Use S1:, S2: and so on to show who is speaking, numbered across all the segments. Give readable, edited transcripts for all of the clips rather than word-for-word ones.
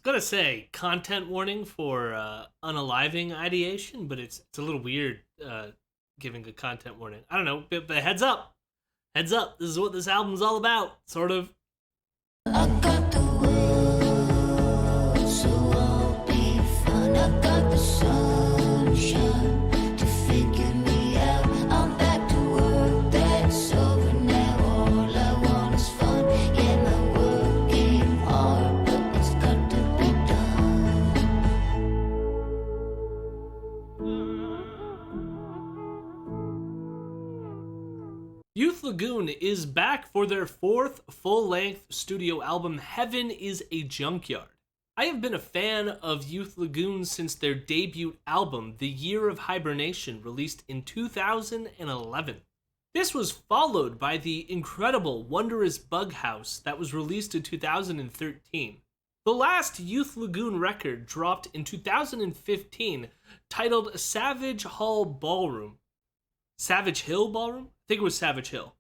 S1: Gotta say, content warning for unaliving ideation, but it's a little weird giving a content warning. I don't know, but heads up. This is what this album's all about, sort of.
S2: I got the world, so I'll be fine. I got the sunshine to figure me out. I'm back to work, that's over now. All I want is fun. Yeah, my working hard, but it's got to be done.
S1: Youth Lagoon is back for their fourth full-length studio album, Heaven is a Junkyard. I have been a fan of Youth Lagoon since their debut album, The Year of Hibernation, released in 2011. This was followed by the incredible Wondrous Bug House that was released in 2013. The last Youth Lagoon record dropped in 2015, titled Savage Hill Ballroom. Savage Hill Ballroom? I think it was Savage Hill.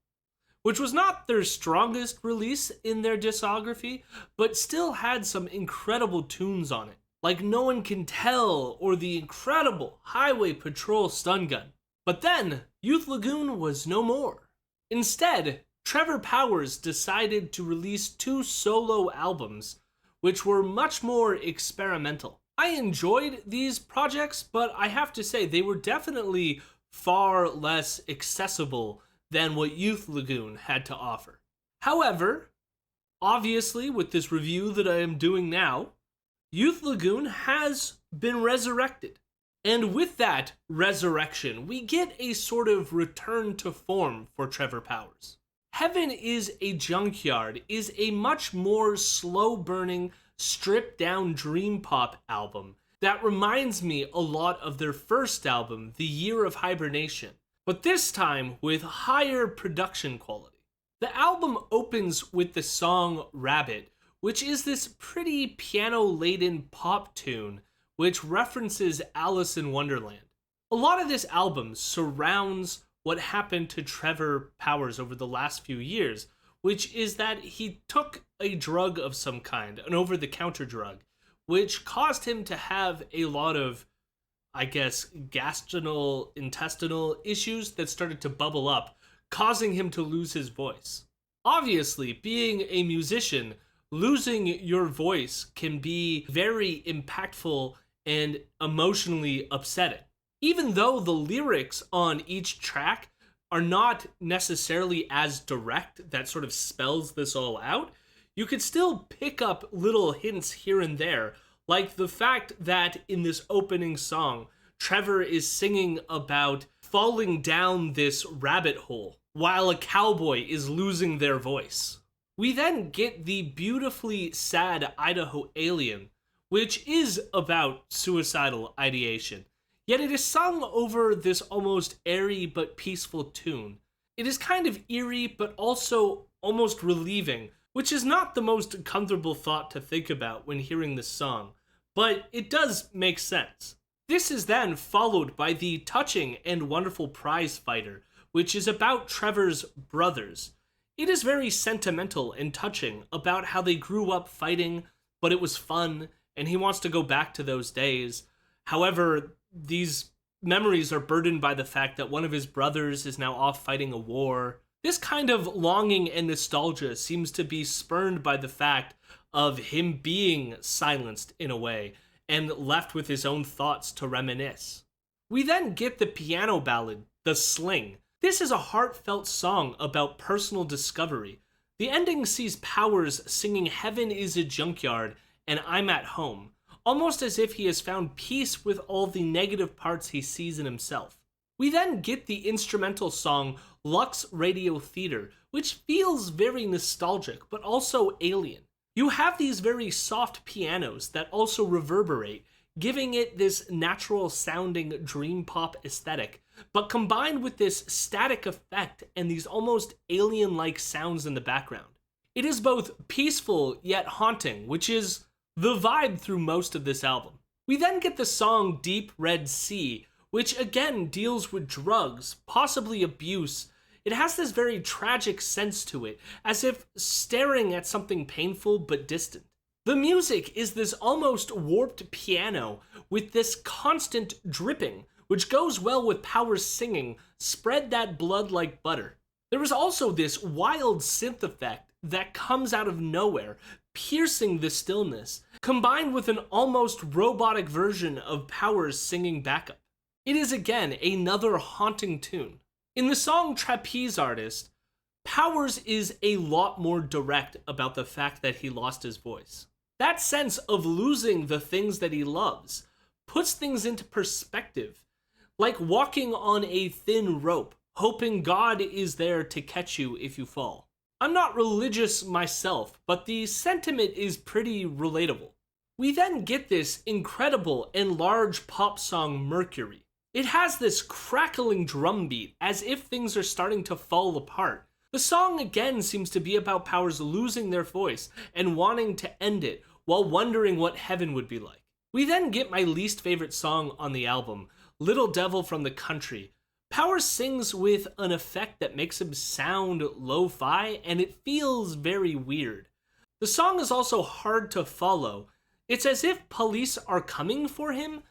S1: Which was not their strongest release in their discography, but still had some incredible tunes on it, like No One Can Tell or the incredible Highway Patrol Stun Gun. But then, Youth Lagoon was no more. Instead, Trevor Powers decided to release two solo albums, which were much more experimental. I enjoyed these projects, but I have to say they were definitely far less accessible than what Youth Lagoon had to offer. However, obviously with this review that I am doing now, Youth Lagoon has been resurrected. And with that resurrection, we get a sort of return to form for Trevor Powers. Heaven is a Junkyard is a much more slow-burning, stripped-down dream pop album that reminds me a lot of their first album, The Year of Hibernation, but this time with higher production quality. The album opens with the song Rabbit, which is this pretty piano-laden pop tune which references Alice in Wonderland. A lot of this album surrounds what happened to Trevor Powers over the last few years, which is that he took a drug of some kind, an over-the-counter drug, which caused him to have a lot of, I guess, gastrointestinal issues that started to bubble up, causing him to lose his voice. Obviously, being a musician, losing your voice can be very impactful and emotionally upsetting. Even though the lyrics on each track are not necessarily as direct, that sort of spells this all out, you could still pick up little hints here and there, like the fact that in this opening song, Trevor is singing about falling down this rabbit hole while a cowboy is losing their voice. We then get the beautifully sad Idaho Alien, which is about suicidal ideation, yet it is sung over this almost airy but peaceful tune. It is kind of eerie but also almost relieving, which is not the most comfortable thought to think about when hearing this song, but it does make sense. This is then followed by the touching and wonderful Prize Fighter, which is about Trevor's brothers. It is very sentimental and touching about how they grew up fighting, but it was fun, and he wants to go back to those days. However, these memories are burdened by the fact that one of his brothers is now off fighting a war. This kind of longing and nostalgia seems to be spurned by the fact of him being silenced in a way and left with his own thoughts to reminisce. We then get the piano ballad, The Sling. This is a heartfelt song about personal discovery. The ending sees Powers singing Heaven is a Junkyard and I'm at home, almost as if he has found peace with all the negative parts he sees in himself. We then get the instrumental song Lux Radio Theater, which feels very nostalgic, but also alien. You have these very soft pianos that also reverberate, giving it this natural sounding dream pop aesthetic, but combined with this static effect and these almost alien-like sounds in the background. It is both peaceful yet haunting, which is the vibe through most of this album. We then get the song Deep Red Sea, which again deals with drugs, possibly abuse. It has this very tragic sense to it, as if staring at something painful but distant. The music is this almost warped piano with this constant dripping, which goes well with Power's singing, "Spread that blood like butter." There is also this wild synth effect that comes out of nowhere, piercing the stillness, combined with an almost robotic version of Power's singing backup. It is again another haunting tune. In the song Trapeze Artist, Powers is a lot more direct about the fact that he lost his voice. That sense of losing the things that he loves puts things into perspective, like walking on a thin rope, hoping God is there to catch you if you fall. I'm not religious myself, but the sentiment is pretty relatable. We then get this incredible and large pop song Mercury. It has this crackling drum beat as if things are starting to fall apart. The song again seems to be about Powers losing their voice and wanting to end it while wondering what heaven would be like. We then get my least favorite song on the album, Little Devil from the Country. Powers sings with an effect that makes him sound lo-fi, and it feels very weird. The song is also hard to follow. It's as if police are coming for him,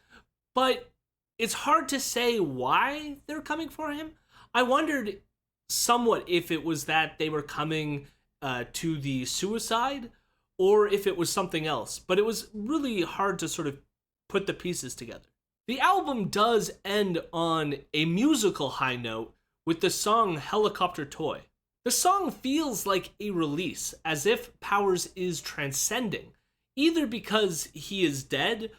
S1: but it's hard to say why they're coming for him. I wondered somewhat if it was that they were coming to the suicide, or if it was something else, but it was really hard to sort of put the pieces together. The album does end on a musical high note with the song Helicopter Toy. The song feels like a release, as if Powers is transcending, either because he is dead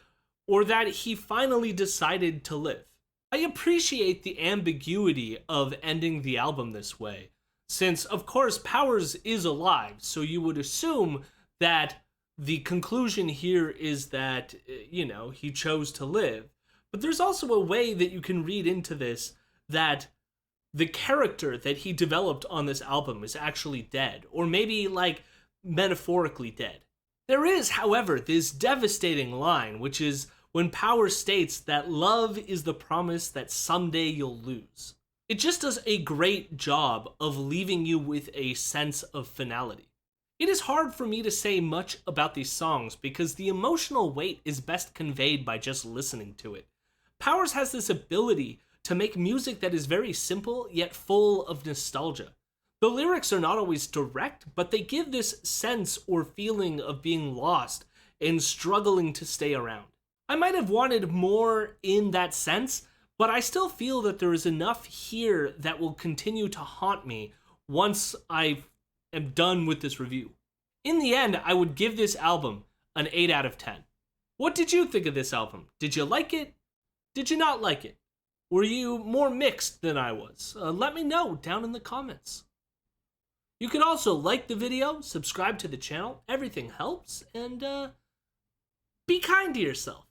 S1: or that he finally decided to live. I appreciate the ambiguity of ending the album this way, since of course Powers is alive, so you would assume that the conclusion here is that, he chose to live. But there's also a way that you can read into this that the character that he developed on this album is actually dead, or maybe like metaphorically dead. There is, however, this devastating line, which is when Power states that love is the promise that someday you'll lose. It just does a great job of leaving you with a sense of finality. It is hard for me to say much about these songs because the emotional weight is best conveyed by just listening to it. Powers has this ability to make music that is very simple yet full of nostalgia. The lyrics are not always direct, but they give this sense or feeling of being lost and struggling to stay around. I might have wanted more in that sense, but I still feel that there is enough here that will continue to haunt me once I am done with this review. In the end, I would give this album an 8 out of 10. What did you think of this album? Did you like it? Did you not like it? Were you more mixed than I was? Let me know down in the comments. You can also like the video, subscribe to the channel, everything helps, and be kind to yourself.